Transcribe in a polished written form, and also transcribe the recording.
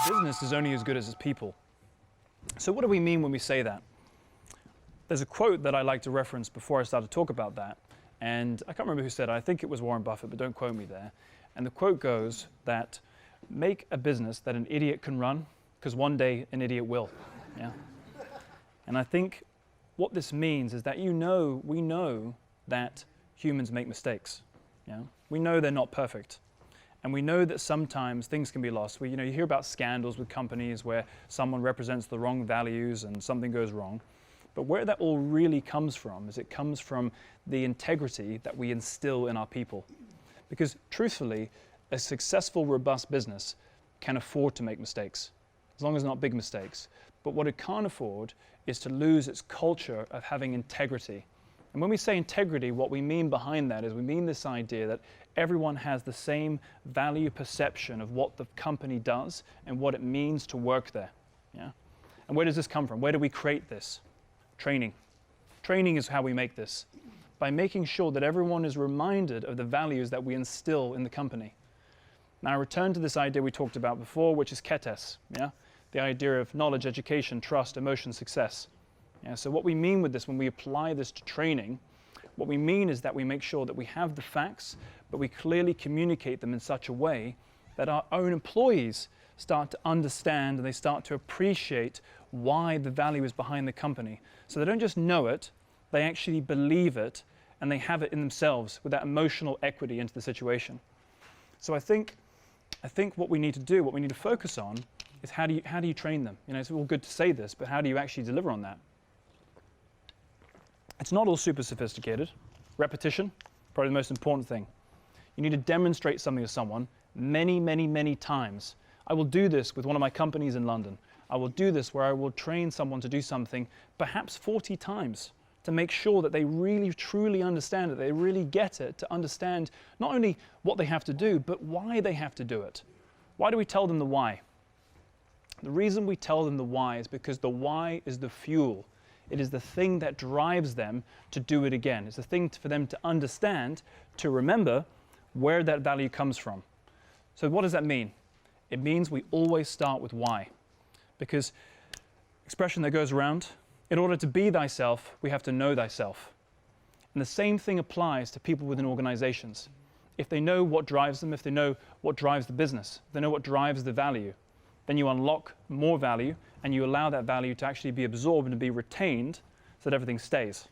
Business is only as good as its people. So what do we mean when we say that? There's a quote that I like to reference before I start to talk about that. And I can't remember who said it. I think it was Warren Buffett, but don't quote me there. And the quote goes that make a business that an idiot can run, because one day an idiot will. Yeah. And I think what this means is that we know that humans make mistakes. Yeah. We know they're not perfect. And we know that sometimes things can be lost. You hear about scandals with companies where someone represents the wrong values and something goes wrong. But where that all really comes from is it comes from the integrity that we instill in our people. Because truthfully, a successful, robust business can afford to make mistakes, as long as not big mistakes. But what it can't afford is to lose its culture of having integrity. And when we say integrity, what we mean behind that is we mean this idea that everyone has the same value perception of what the company does and what it means to work there. Yeah? And where does this come from? Where do we create this? Training. Training is how we make this, by making sure that everyone is reminded of the values that we instill in the company. Now I return to this idea we talked about before, which is KETES, yeah? The idea of knowledge, education, trust, emotion, success. Yeah, so what we mean with this, when we apply this to training, what we mean is that we make sure that we have the facts, but we clearly communicate them in such a way that our own employees start to understand and they start to appreciate why the value is behind the company. So they don't just know it, they actually believe it, and they have it in themselves with that emotional equity into the situation. So I think what we need to do, what we need to focus on, is how do you train them? It's all good to say this, but how do you actually deliver on that? It's not all super sophisticated. Repetition, probably the most important thing. You need to demonstrate something to someone many, many, many times. I will do this with one of my companies in London. I will do this where I will train someone to do something perhaps 40 times to make sure that they really, truly understand it. They really get it, to understand not only what they have to do, but why they have to do it. Why do we tell them the why? The reason we tell them the why is because the why is the fuel. It is the thing that drives them to do it again. It's the thing for them to understand, to remember where that value comes from. So what does that mean? It means we always start with why. Because expression that goes around, in order to be thyself, we have to know thyself. And the same thing applies to people within organizations. If they know what drives them, if they know what drives the business, if they know what drives the value, then you unlock more value and you allow that value to actually be absorbed and to be retained so that everything stays.